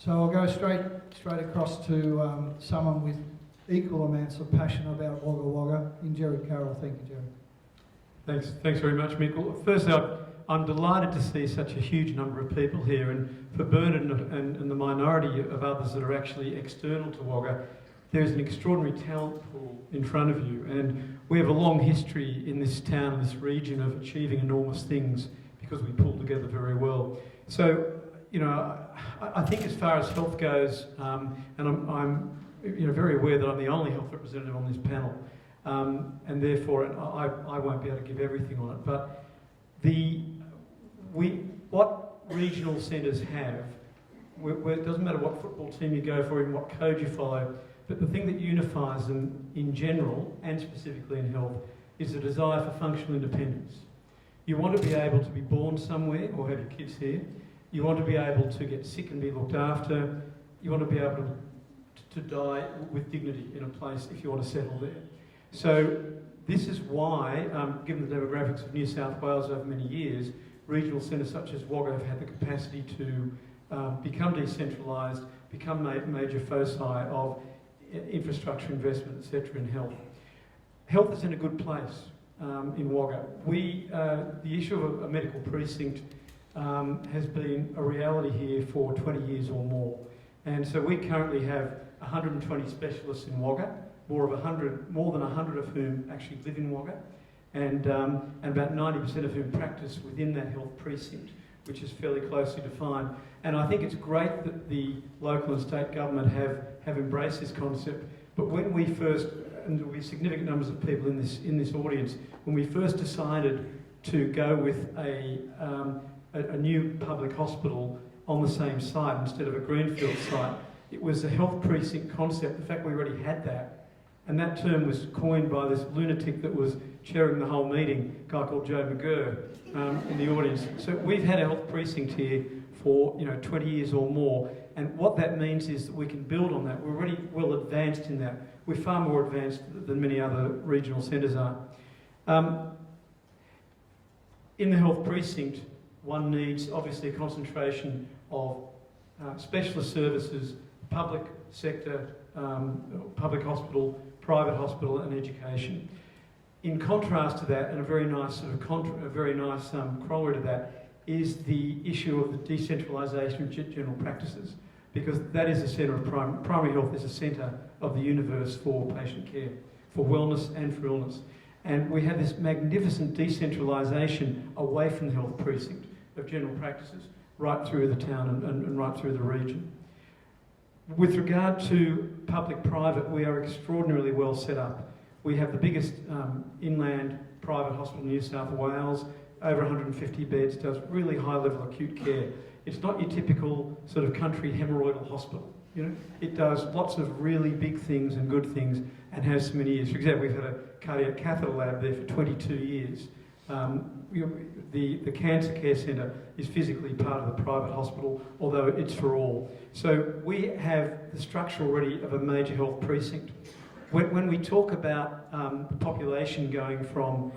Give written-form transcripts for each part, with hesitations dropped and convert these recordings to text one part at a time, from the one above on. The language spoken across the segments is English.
So I'll go straight across to someone with equal amounts of passion about Wagga Wagga, in Gerard Carroll. Thank you, Gerard. Thanks very much, Mick. Well, firstly, I'm delighted to see such a huge number of people here, and for Bernard and the minority of others that are actually external to Wagga, there's an extraordinary talent pool in front of you, and we have a long history in this town and this region of achieving enormous things because we pull together very well. So, you know, I think as far as health goes, and I'm very aware that I'm the only health representative on this panel, and therefore I won't be able to give everything on it. But what regional centres have, it doesn't matter what football team you go for and what code you follow, but the thing that unifies them in general and specifically in health is a desire for functional independence. You want to be able to be born somewhere or have your kids here. You want to be able to get sick and be looked after. You want to be able to die with dignity in a place if you want to settle there. So this is why, given the demographics of New South Wales over many years, regional centres such as Wagga have had the capacity to become decentralised, become major foci of infrastructure investment, etc. in health. Health is in a good place in Wagga. The issue of a medical precinct has been a reality here for 20 years or more. And so we currently have 120 specialists in Wagga, more than 100 of whom actually live in Wagga, and about 90% of whom practice within that health precinct, which is fairly closely defined. And I think it's great that the local and state government have embraced this concept. But when we first, and there will be significant numbers of people in this audience, when we first decided to go with a new public hospital on the same site instead of a greenfield site, it was a health precinct concept. In fact, we already had that. And that term was coined by this lunatic that was chairing the whole meeting, a guy called Joe McGurr, in the audience. So we've had a health precinct here for 20 years or more, and what that means is that we can build on that. We're already well advanced in that. We're far more advanced than many other regional centres are. In the health precinct, one needs obviously a concentration of specialist services, public sector, public hospital, private hospital, and education. In contrast to that, and a very nice corollary to that, is the issue of the decentralisation of general practices, because that is the centre of primary health is a centre of the universe for patient care, for wellness and for illness. And we have this magnificent decentralisation away from the health precinct of general practices, right through the town and right through the region. With regard to public-private, we are extraordinarily well set up. We have the biggest inland private hospital in New South Wales, over 150 beds, does really high-level acute care. It's not your typical sort of country hemorrhoidal hospital. It does lots of really big things and good things and has so many years. For example, we've had a cardiac catheter lab there for 22 years. The cancer care centre is physically part of the private hospital, although it's for all. So we have the structure already of a major health precinct. When we talk about the population going from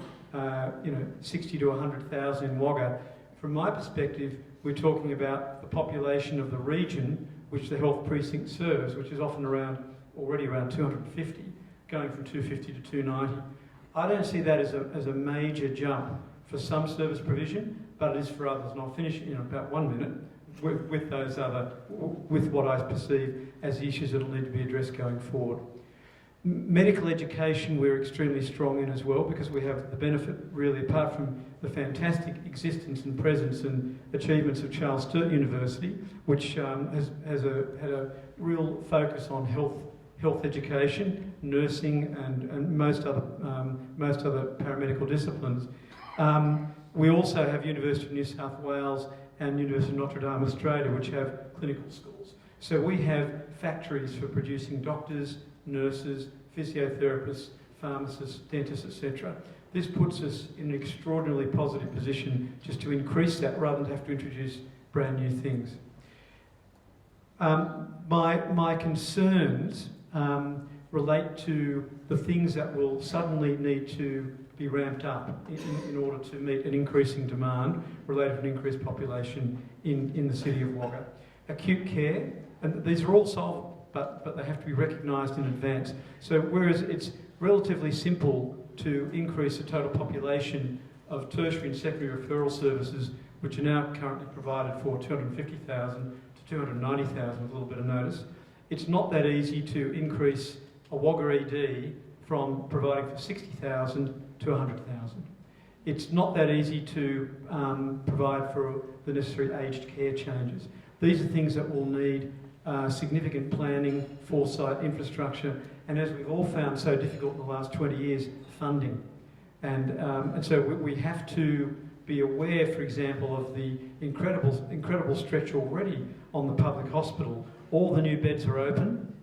60 to 100,000 in Wagga, from my perspective, we're talking about the population of the region which the health precinct serves, which is often already around 250, going from 250 to 290. I don't see that as a major jump for some service provision, but it is for others. And I'll finish in about 1 minute with what I perceive as the issues that will need to be addressed going forward. Medical education we're extremely strong in as well, because we have the benefit, really, apart from the fantastic existence and presence and achievements of Charles Sturt University, which has had a real focus on health education, nursing, and most other paramedical disciplines. We also have University of New South Wales and University of Notre Dame, Australia, which have clinical schools. So we have factories for producing doctors, nurses, physiotherapists, pharmacists, dentists, etc. This puts us in an extraordinarily positive position just to increase that rather than to have to introduce brand new things. My concerns relate to the things that will suddenly need to be ramped up in order to meet an increasing demand related to an increased population in the city of Wagga. Acute care, And these are all solvable, but they have to be recognised in advance. So whereas it's relatively simple to increase the total population of tertiary and secondary referral services, which are now currently provided for 250,000 to 290,000 with a little bit of notice, it's not that easy to increase a Wagga ED from providing for 60,000 to 100,000. It's not that easy to provide for the necessary aged care changes. These are things that will need significant planning, foresight, infrastructure, and as we've all found so difficult in the last 20 years, funding. And so we have to be aware, for example, of the incredible stretch already on the public hospital. All the new beds are open.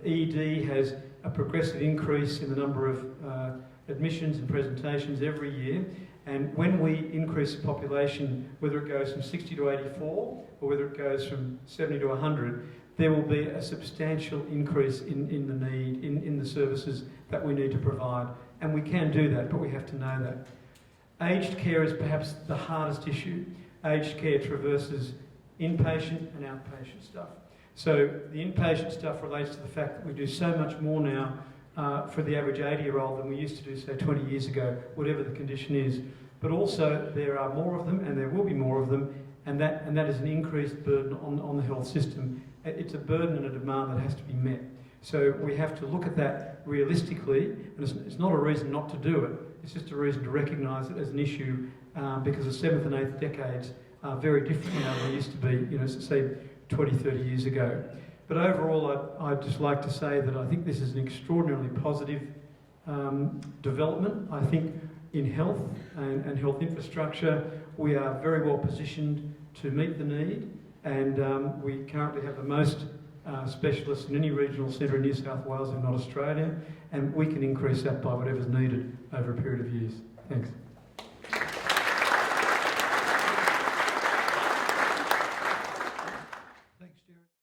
ED has a progressive increase in the number of admissions and presentations every year. And when we increase the population, whether it goes from 60 to 84 or whether it goes from 70 to 100, there will be a substantial increase in the need, in the services that we need to provide. And we can do that, but we have to know that. Aged care is perhaps the hardest issue. Aged care traverses inpatient and outpatient stuff. So the inpatient stuff relates to the fact that we do so much more now for the average 80-year-old than we used to do, say, 20 years ago, whatever the condition is. But also there are more of them, and there will be more of them, and that is an increased burden on the health system. It's a burden and a demand that has to be met. So we have to look at that realistically, and it's not a reason not to do it, it's just a reason to recognise it as an issue because the 7th and 8th decades are very different now than they used to be, say 20, 30 years ago. But overall, I'd just like to say that I think this is an extraordinarily positive development. I think in health and health infrastructure, we are very well positioned to meet the need, and we currently have the most specialists in any regional centre in New South Wales, if not Australia, and we can increase that by whatever's needed over a period of years. Thanks.